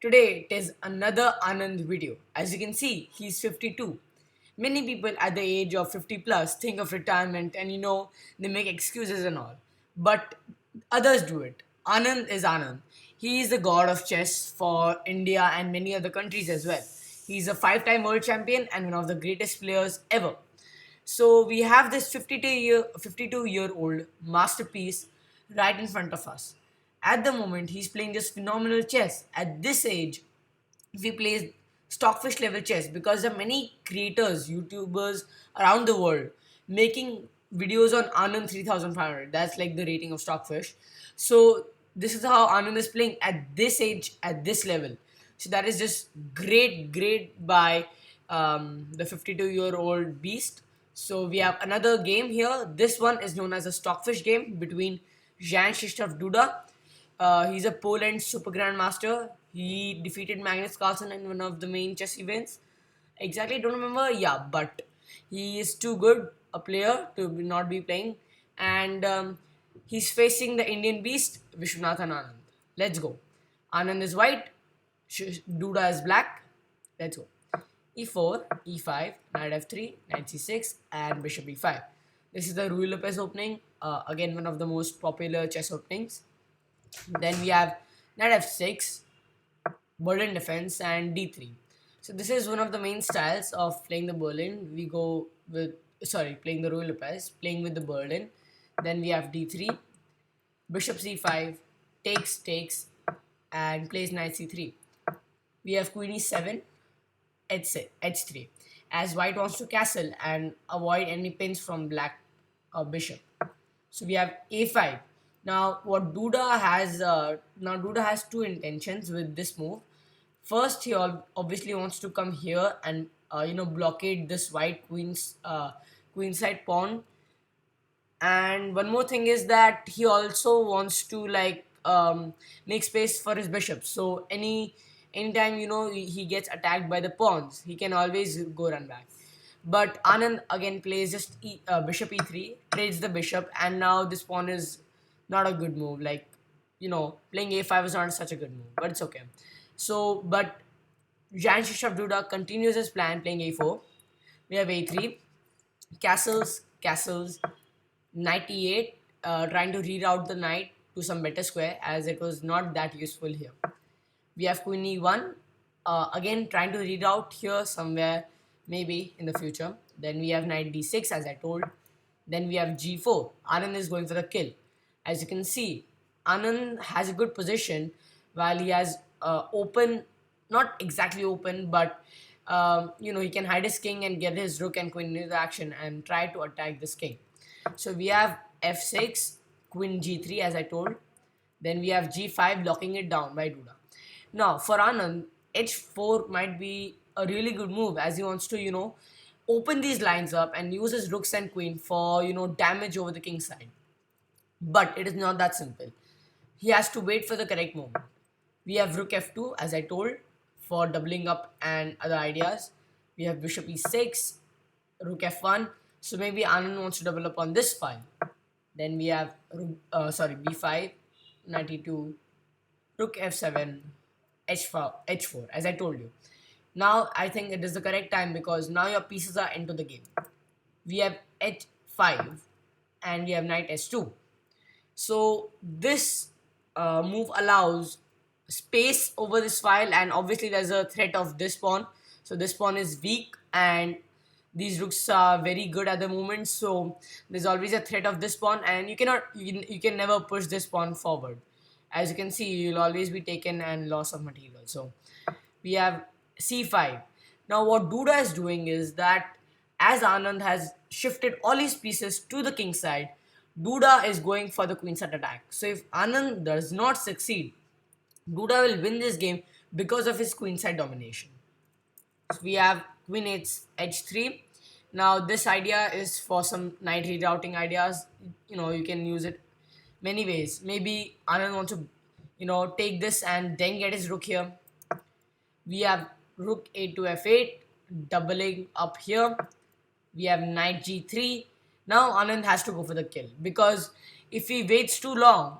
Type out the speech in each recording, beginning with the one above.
Today it is another Anand video. As you can see, he's 52. Many people at the age of 50 plus think of retirement and they make excuses and all. But others do it. Anand is Anand. He is the god of chess for India and many other countries as well. He's a five-time world champion and one of the greatest players ever. So we have this 52-year-old masterpiece right in front of us. At the moment, he's playing just phenomenal chess. At this age, if he plays stockfish level chess, because there are many creators, YouTubers around the world making videos on Anand 3500. That's like the rating of stockfish. So this is how Anand is playing at this age, at this level. So that is just great by the 52-year-old beast. So we have another game here. This one is known as a stockfish game between Jan Krzysztof Duda. He's a Poland super grandmaster. He defeated Magnus Carlsen in one of the main chess events. Exactly, don't remember. Yeah, but he is too good a player to not be playing, and he's facing the Indian beast Viswanthan Anand. Let's go. Anand is white. Duda is black. Let's go. E4, E5, Knight F3, Knight C6, and Bishop E5. This is the Ruy Lopez opening. Again, one of the most popular chess openings. Then we have Knight F6, Berlin defense, and D3. So this is one of the main styles of playing the Berlin. We go with, playing the Ruy Lopez, playing with the Berlin. Then we have D3, Bishop C5, takes, and plays Knight C3. We have Queen E7, H3, as white wants to castle and avoid any pins from black bishop. So we have A5. Now what Duda has, Duda has two intentions with this move. First, he obviously wants to come here and blockade this white queenside pawn. And one more thing is that he also wants to make space for his bishop. So anytime he gets attacked by the pawns, he can always go run back. But Anand again plays just bishop e3, trades the bishop, and now this pawn is not a good move. Playing a5 is not such a good move, but it's okay. So, but Jan Krzysztof Duda continues his plan, playing a4. We have a3, castles, knight e8, trying to reroute the knight to some better square, as it was not that useful here. We have queen e1, again trying to reroute here somewhere, maybe in the future. Then we have knight d6, as I told. Then we have g4. Anand is going for the kill. As you can see, Anand has a good position while he has open, not exactly open, but he can hide his king and get his rook and queen into action and try to attack this king. So we have f6, queen g3, as I told. Then we have g5, locking it down by Duda. Now for Anand, h4 might be a really good move, as he wants to open these lines up and use his rooks and queen for damage over the king side. But it is not that simple. He has to wait for the correct moment. We have rook f2, as I told, for doubling up and other ideas. We have bishop e6, rook f1. So maybe Anand wants to double up on this file. Then we have b5, knight e2, rook f7, h4, as I told you. Now I think it is the correct time, because now your pieces are into the game. We have h5 and we have knight s2. So this move allows space over this file, and obviously there's a threat of this pawn. So this pawn is weak and these rooks are very good at the moment. So there's always a threat of this pawn, and you can never push this pawn forward. As you can see, you'll always be taken and loss of material. So we have c5. Now what Duda is doing is that, as Anand has shifted all his pieces to the king side, Duda is going for the queen side attack. So if Anand does not succeed, Duda will win this game because of his queen side domination. So we have queen h3. Now this idea is for some knight rerouting ideas. You can use it many ways. Maybe Anand wants to take this and then get his rook here. We have rook a2 f8, doubling up here. We have knight g3. Now Anand has to go for the kill, because if he waits too long,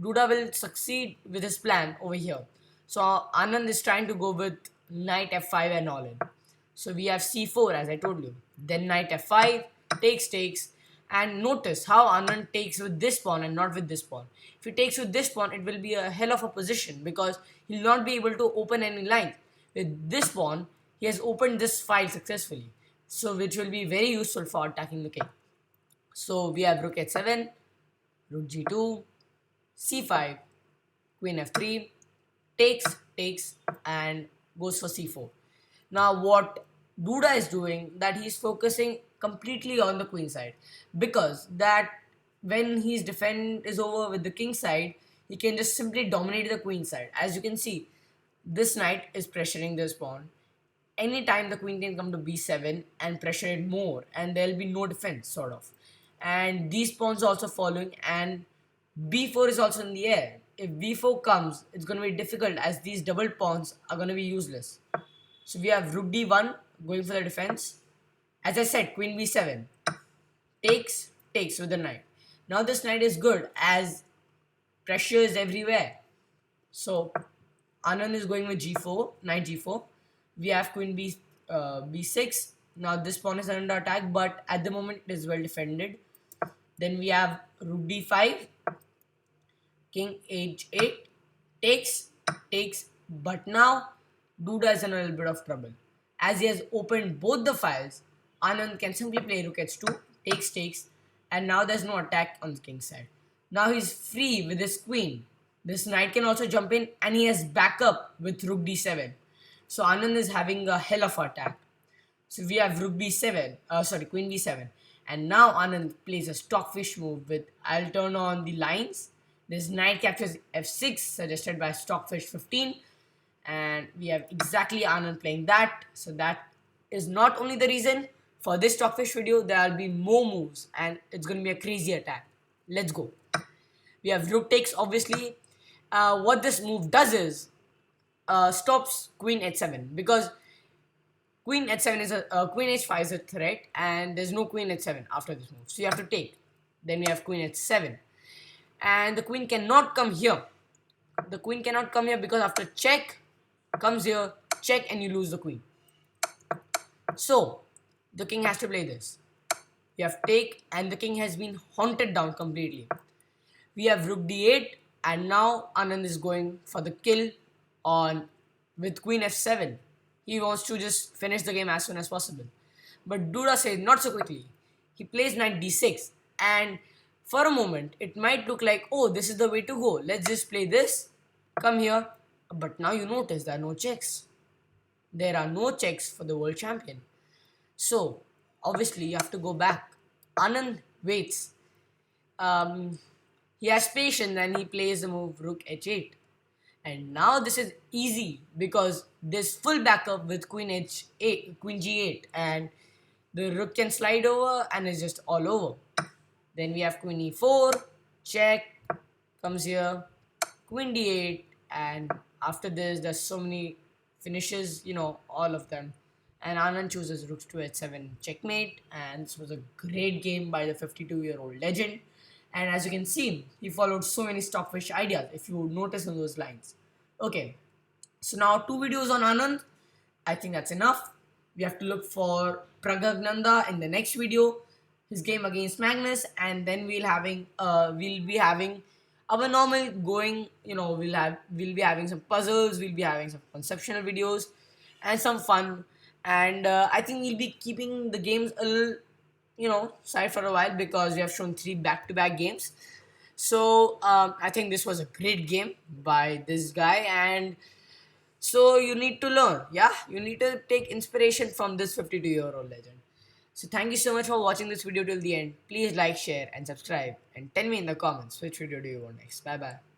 Duda will succeed with his plan over here. So Anand is trying to go with knight f5 and all in. So we have c4 as I told you. Then knight f5, takes, and notice how Anand takes with this pawn and not with this pawn. If he takes with this pawn, it will be a hell of a position because he'll not be able to open any line. With this pawn, he has opened this file successfully, so which will be very useful for attacking the king. So we have rook h7, rook g2, c5, queen f3, takes, and goes for c4. Now what Duda is doing, that he's focusing completely on the queen side, because that when his defend is over with the king side, he can just simply dominate the queen side. As you can see, this knight is pressuring this pawn. Anytime the queen can come to b7 and pressure it more, and there'll be no defense sort of. And these pawns are also following, and b4 is also in the air. If b4 comes, it's going to be difficult as these double pawns are going to be useless. So we have rook d1 going for the defense. As I said, queen b7 takes with the knight. Now this knight is good as pressure is everywhere. So Anand is going with g4, knight g4. We have queen b6. Now this pawn is under attack, but at the moment it is well defended. Then we have rook d5, king h8, takes, but now Duda is in a little bit of trouble. As he has opened both the files, Anand can simply play rook h2, takes, and now there's no attack on the king side. Now he's free with his queen. This knight can also jump in, and he has backup with rook d7. So Anand is having a hell of an attack. So we have rook b7, queen b7. And now Anand plays a stockfish move with, I'll turn on the lines. This knight captures f6 suggested by stockfish 15. And we have exactly Anand playing that. So that is not only the reason for this stockfish video, there will be more moves and it's going to be a crazy attack. Let's go. We have rook takes, obviously. What this move does is stops queen h7, because queen h7 is a queen h5 is a threat and there's no queen h7 after this move. So you have to take. Then we have queen h7. And the queen cannot come here. The queen cannot come here because after check, comes here, check, and you lose the queen. So the king has to play this. We have take, and the king has been haunted down completely. We have rook d8, and now Anand is going for the kill on with queen f7. He wants to just finish the game as soon as possible. But Duda says not so quickly. He plays knight d6, and for a moment it might look like, oh, this is the way to go. Let's just play this. Come here. But now you notice there are no checks. There are no checks for the world champion. So, obviously, you have to go back. Anand waits. He has patience and he plays the move rook h8. And now this is easy because there's full backup with queen h8, queen g8, and the rook can slide over and it's just all over. Then we have queen e4, check, comes here, queen d8, and after this there's so many finishes, all of them. And Anand chooses rook to h7 checkmate, and this was a great game by the 52-year-old legend. And as you can see, he followed so many stockfish ideas if you notice in those lines. Okay, so now 2 videos on Anand. I think that's enough. We have to look for Pragagnanda in the next video, his game against Magnus, and then we'll be having our normal going. We'll be having some puzzles, we'll be having some conceptual videos, and some fun. And I think we'll be keeping the games a little, side for a while because we have shown 3 back-to-back games. So I think this was a great game by this guy, and so you need to learn. Yeah, you need to take inspiration from this 52-year-old legend. So thank you so much for watching this video till the end. Please like, share, and subscribe, and tell me in the comments which video do you want next. Bye bye.